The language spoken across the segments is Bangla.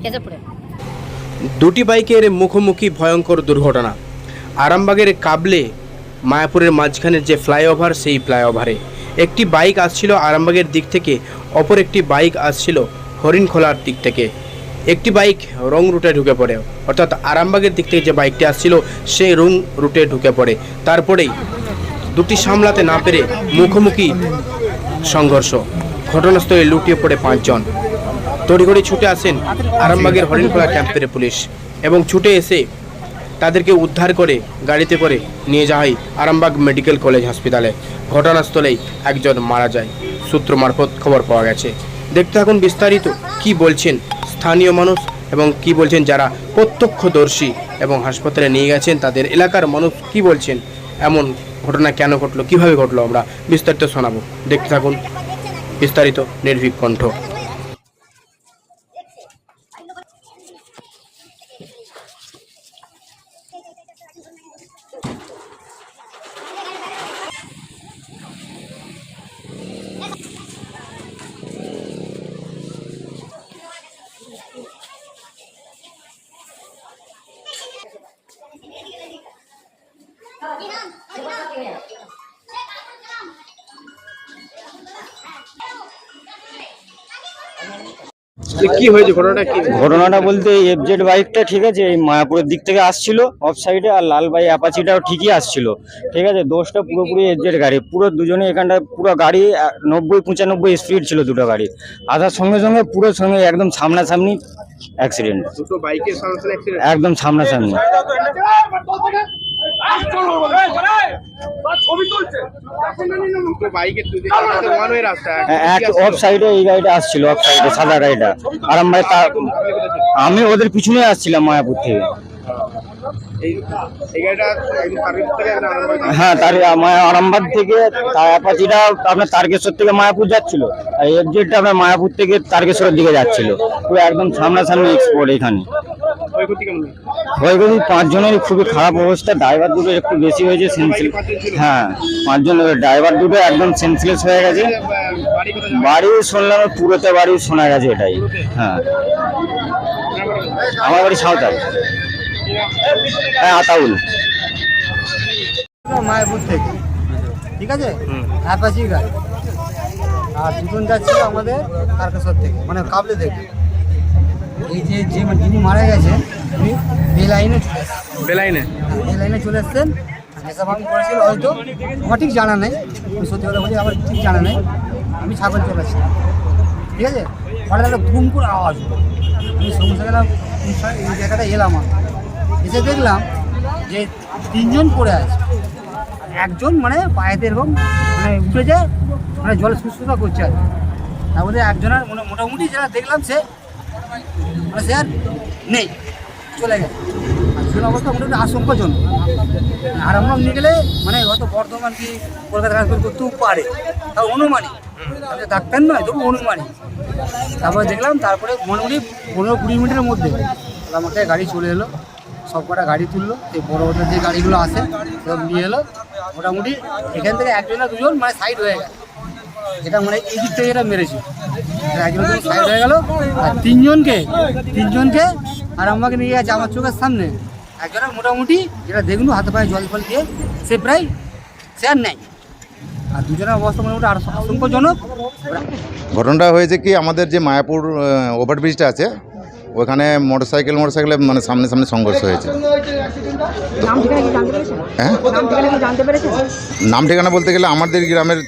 কেশবপুরে। দুটি বাইকের মুখোমুখি ভয়ঙ্কর দুর্ঘটনা। আরামবাগের কাবলে মায়াপুরের মাঝখানের যে ফ্লাইওভার, সেই ফ্লাইওভারে একটি বাইক আসছিল আরামবাগের দিক থেকে, অপর একটি বাইক আসছিল হরিণখোলার দিক থেকে। একটি বাইক রং রুটে ঢুকে পড়ে, অর্থাৎ আরামবাগের দিক থেকে যে বাইকটি আসছিল সেই রং রুটে ঢুকে পড়ে। তারপরেই দুটি সামলাতে না পেরে মুখোমুখি সংঘর্ষ। ঘটনাস্থলে লুটিয়ে পড়ে 5 জন। তড়িঘড়ি ছুটে আসেন আরামবাগের হরিণখোলা ক্যাম্পের পুলিশ এবং ছুটে এসে তাদেরকে উদ্ধার করে গাড়িতে করে নিয়ে যাওয়া হয় আরামবাগ মেডিকেল কলেজ হাসপাতালে। ঘটনাস্থলেই একজন মারা যায়, সূত্র মারফত খবর পাওয়া গেছে। দেখতে থাকুন বিস্তারিত কি বলছেন স্থানীয় মানুষ এবং কি বলছেন যারা প্রত্যক্ষদর্শী এবং হাসপাতালে নিয়ে গেছেন তাদের এলাকার মানুষ কি বলছেন, এমন ঘটনা কেন ঘটলো, কিভাবে ঘটলো, আমরা বিস্তারিত শোনাবো। দেখতে থাকুন বিস্তারিত নির্ভীক কণ্ঠ। কি হয়েছে ঘটনাটা বলতে এফজেড বাইকটা ঠিক আছে এই মায়াপুরের দিক থেকে আসছিল অফ সাইডে, আর লাল বাই অ্যাপাচিটাও ঠিকই আসছিল, ঠিক আছে। দোষটা পুরোপুরি এফজেড গাড়ি, পুরো দুজনে এখানটা পুরো গাড়ি 90-95 স্পিড ছিল দুটো গাড়ি। আসার সঙ্গে সঙ্গে পুরো সঙ্গে একদম সামনাসামনি অ্যাক্সিডেন্ট, দুটো বাইকের সামনাসামনি অ্যাক্সিডেন্ট, একদম সামনাসামনি। অফ সাইডে এই গাড়িটা আসছিল, অফ সাইডে সাদা গাড়িটা আরামবাগ। আমি ওদের পিছনে আসছিলাম মায়াপুর থেকে। হ্যাঁ, তার আরামবাগ থেকে অ্যাপাচিটা আপনার তারকেশ্বর থেকে মায়াপুর যাচ্ছিল, আর এফজেডটা আপনার মায়াপুর থেকে তারকেশ্বরের দিকে যাচ্ছিল। পুরো একদম সামনাসামনি এক্সপোর্ট। এখানে ক্ষয়ক্ষতি 5 জনের খুবই খারাপ অবস্থা। ড্রাইভার দুটো একটু বেশি হয়েছে, সেন্সিল। হ্যাঁ, 5 জন, ড্রাইভার দুটো একদম সেন্সলেস হয়ে গেছে। বাড়ি শুনলাম পুরোতে বাড়ি শোনা গেছে এটাই। হ্যাঁ, আমার বাড়ি সাঁওতাল। হ্যাঁ, আতাউল। মায়াপুর থেকে, ঠিক আছে, অ্যাপাচি গাড়ি, আর দুজন যাচ্ছিল আমাদের তারকেশ্বর থেকে, মানে কাবলে থেকে। এই যে যিনি মারা গেছেন উনি বেলাইনে চলে এসছেন। এসব আমি করেছিল হয়তো, আমার ঠিক জানা নেই, আমি সত্যি কথা বলি আমার ঠিক জানা নেই। আমি ছাগল চলেছিলাম, ঠিক আছে। হঠাৎ একটা ধুম করে আওয়াজ হলো, আমি সমস্যা গেলাম এই জায়গাটা এলাম। এসে দেখলাম যে 3 জন পড়ে আছে, একজন মানে পায়েতে এরকম মানে উঠে যায়, মানে জলে সুস্থতা করছে আর। তারপরে একজনের মোটামুটি যারা দেখলাম সে মানে সে আর নেই, চলে গেছে। আসলে অবস্থা মোটামুটি আশঙ্কাজনক। আর আমরা নিয়ে গেলে মানে হয়তো বর্ধমান কি কলকাতা ট্রান্সফার করতেও পারে, তাও অনুমানিক, ডাক্তার নয় তবু অনুমানিক। তারপরে দেখলাম, তারপরে মোটামুটি 15-20 মিনিটের মধ্যে আমাকে গাড়ি চলে এলো, সব কটা গাড়ি তুললো, এই বড় বড় যে গাড়িগুলো আসে সব নিয়ে এলো। মোটামুটি এখান থেকে 1 না 2 জন মানে সাইড হয়ে গেল, এটা মানে এই দিক থেকে এটা মেরেছে, একজন সাইড হয়ে গেল। আর 3 জনকে আর আমাকে নিয়ে গেছে আমার চোখের সামনে। একজনের মোটামুটি যেটা দেখুন হাতে পায়ে জল ফল দিয়ে সে প্রায় সে আর নেই, আর 2 জনের অবস্থা মোটামুটি আর আশঙ্কাজনক। ঘটনাটা হয়েছে কি, আমাদের যে মায়াপুর ওভারব্রিজটা আছে ওখানে মোটরসাইকেলে মানে সামনে সংঘর্ষ হয়েছে। হ্যাঁ, নাম ঠিকানা বলতে গেলে আমাদের গ্রামের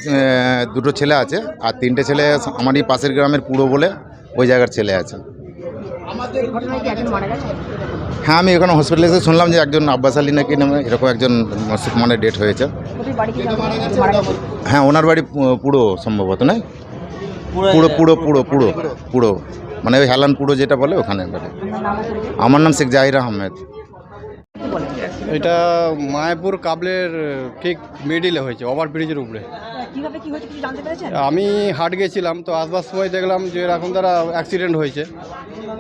2টো ছেলে আছে, আর 3টে ছেলে আমারই পাশের গ্রামের পুরো বলে ওই জায়গার ছেলে আছে। হ্যাঁ, আমি এখানে হসপিটালে এসে শুনলাম যে একজন আব্বাস আলী নাকি নামে এরকম একজন মানে ডেথ হয়েছে। হ্যাঁ, ওনার বাড়ি পুরো সম্ভবত নয়, পুরো মানে ওই হেলান পুরো যেটা বলে ওখানে বাড়ি। আমার নাম শেখ জাহির আহমেদ। এটা মায়াপুর কাবলের ঠিক মিডিলে হয়েছে, ওভারব্রিজের উপরে। আমি হাট গেছিলাম, তো আসবার সময় দেখলাম যে এরকম দ্বারা অ্যাক্সিডেন্ট হয়েছে।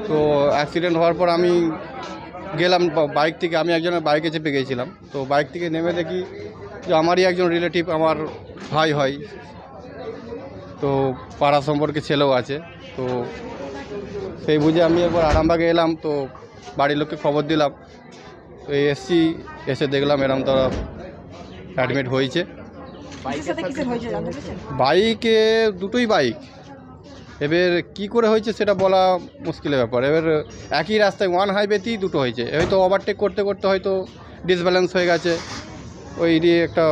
তো অ্যাক্সিডেন্ট হওয়ার পর আমি গেলাম বাইক থেকে, আমি একজনের বাইকে চেপে গিয়েছিলাম। তো বাইক থেকে নেমে দেখি যে আমারই একজন রিলেটিভ, আমার ভাই হয়, তো পাড়া সম্পর্কে ছেলেও আছে। তো সেই বুঝে আমি একবার আরামবাগে এলাম, তো বাড়ির লোককে খবর দিলাম, তো এসছি, এসে দেখলাম এরম তারা অ্যাডমিট হয়েছে। বাইকে দুটোই বাইক, এবার কি করে হয়েছে সেটা বলা মুশকিলের ব্যাপার। এবার একই রাস্তায় ওয়ান হাইওয়েতেই দুটো হয়েছে, হয়তো ওভারটেক করতে করতে হয়তো ডিসব্যালেন্স হয়ে গেছে, ওই দিয়ে একটা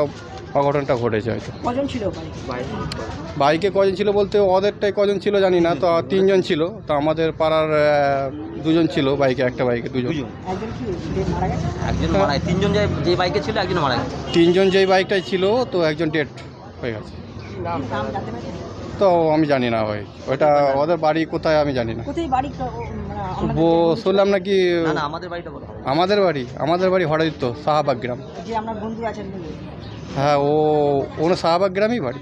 অঘটনটা ঘটেছে হয়তো। কজন ছিল বাইকে কজন ছিল বলতে ওদেরটাই কজন ছিল জানি না, তো 3 জন ছিল, তো আমাদের পাড়ার 2 জন ছিল বাইকে, একটা বাইকে 2 জন। একজন কি মারা গেছে? একজন মারা গেছে, 3 জন যে বাইকে ছিল একজন মারা গেছে। 3 জন যেই বাইকটাই ছিল, তো একজন ডেড হয়ে গেছে। নাম জানতে পেরেছেন? তো আমি জানি না ভাই, ওটা ওদের বাড়ি কোথায় আমি জানি না। কোথায় বাড়ি? শুনলাম নাকি না না, আমাদের বাড়িটা বলো। আমাদের বাড়ি হঠাৎ শাহবাগ গ্রাম। যে আপনার বন্ধু আছেন বলে। হ্যাঁ, ও শাহবাগ গ্রামই বাড়ি।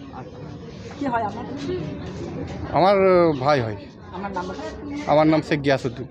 কি হয় আপনার? আমার ভাই হয়। আমার নাম্বার? আমার নাম শেখ গিয়াসউদ্দিন।